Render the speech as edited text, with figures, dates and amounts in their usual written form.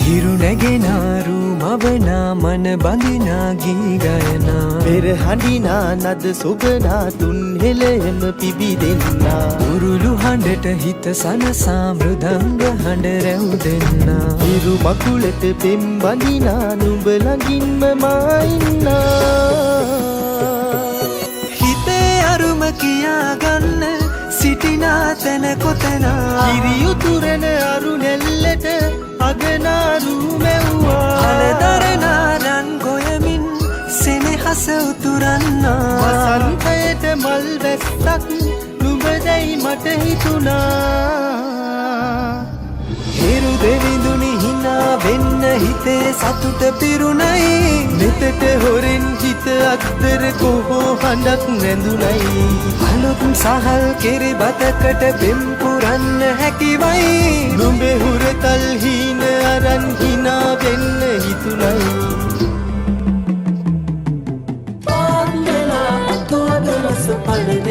හිරු නැගෙනාරු මවනා මන බඳිනා ගී ගයනා පෙර හඬිනා නද සොබනා තුන් හෙළයම පිබිදෙන්නා උරුළු හඬට හිත සනසා මෘදංග හඬ රැව් දෙන්නා හිරු මකුලට පෙම් බඳිනා නුඹ ළඟින්ම මා ඉන්නා හිතේ අරුම කියාගන්න සිටිනා තැන කොතනා කිරියුතුරන අරු නැල්ලට අගනාරු මැව්වා හලදරනා රන් ගොයමින් සෙනෙහස උතුරන්නා වසන්තයට මල් වැස්සක් නුඹදැයි මට හිතුණා හිරු දෙවිඳුනි හිනා වෙන්න හිතේ සතුට පිරුණයි නෙතට හොරෙන් හිත අත්තර කොහෝ හඬක් නැඳුනයි අලුත් සහල් කිරි බතකට පෙම් පුරන්න හැකිවයි නුඹේ හුරතල් හීන අරන් හිනා වෙන්න හිතුණයි පාන්දලා අතුවද රස පලන